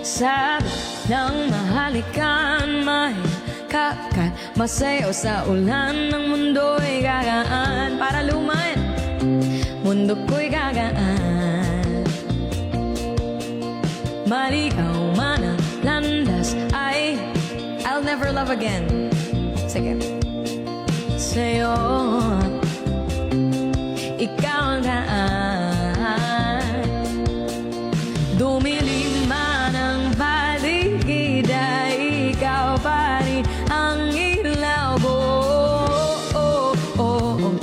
Sabi ng mahalikan, may kakat masayaw sa ulan ng mundo'y gagaan. Para luman, mundo ko'y gagaan. Maligaw man ang landas ay I'll never love again. Sige. Sa'yo ikaw ang daan. Dumilim man ang paligid ay ikaw pa rin ang ilaw ko. Oh, oh, oh.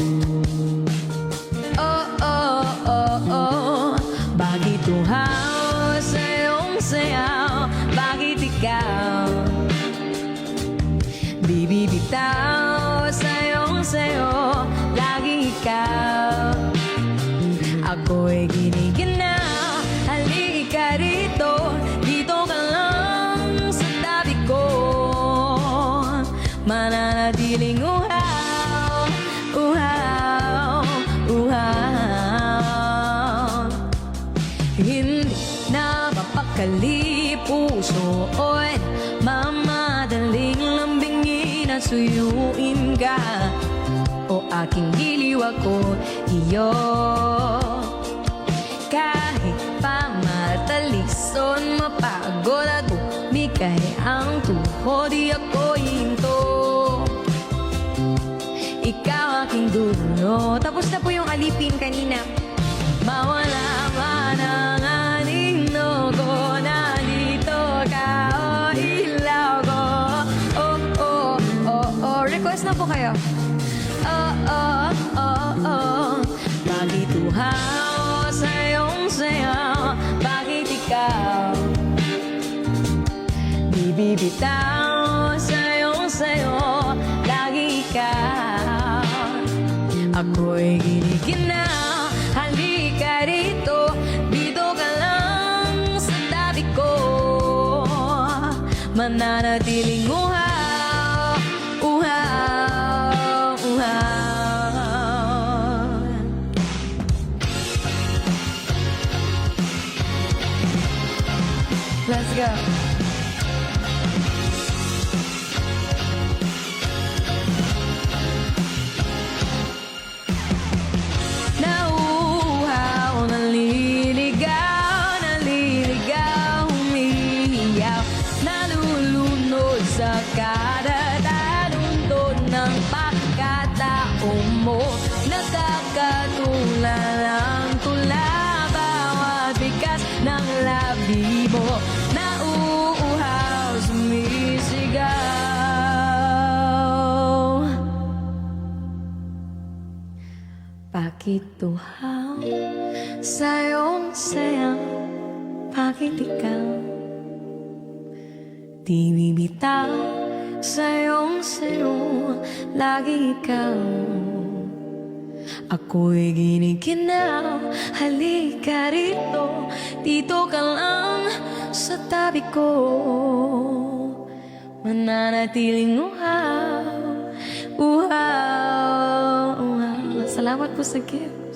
Oh, oh, oh, oh. Bakit tuhaw sa iyong sayaw? Bakit ikaw di bibitaw sa iyong sayo? Lagi ikaw, ako'y giniginaw. Halika rito, dito ka lang sa tabi ko. Mananatiling uhaw, uhaw, uhaw. Hindi na mapakali puso'y mamadaling lambingin at suyuin ka. O aking giliw ako iyo. Kahit pa matalison, mapagod at bumigay ang tuhod, di ako hinto. Ikaw aking dulo. Tapos na po yung alipin kanina. Mawala man ang anino ko, nandito ka, o ilaw ko. Oh, oh, oh, oh. Request na po kayo. Oh, oh, oh, oh. Bakit tuhaw sa iyong sayaw? Bakit ikaw di bibitaw sa iyong sayo? Lagi ikaw, ako'y giniginaw. Halika rito, dito ka lang sa tabi ko. Mananatiling uhaw, uhaw, uhaw. Let's go. Nauuhaw, naliligaw, naliligaw, umiiyaw, nalulunod sa kada taluntod ng pagkataon mo. Nakakatulad ang tula, bawat bigas ng labi mo. Nauuhaw, sumisigaw. Bakit tuhaw sa iyong sayaw? Bakit ikaw di bibitaw sa iyong sayo? Lagi ikaw, ako'y giniginaw. Halika rito, dito ka lang sa tabi ko. Mananatiling uhaw, uhaw, uhaw. Salamat po sa gift.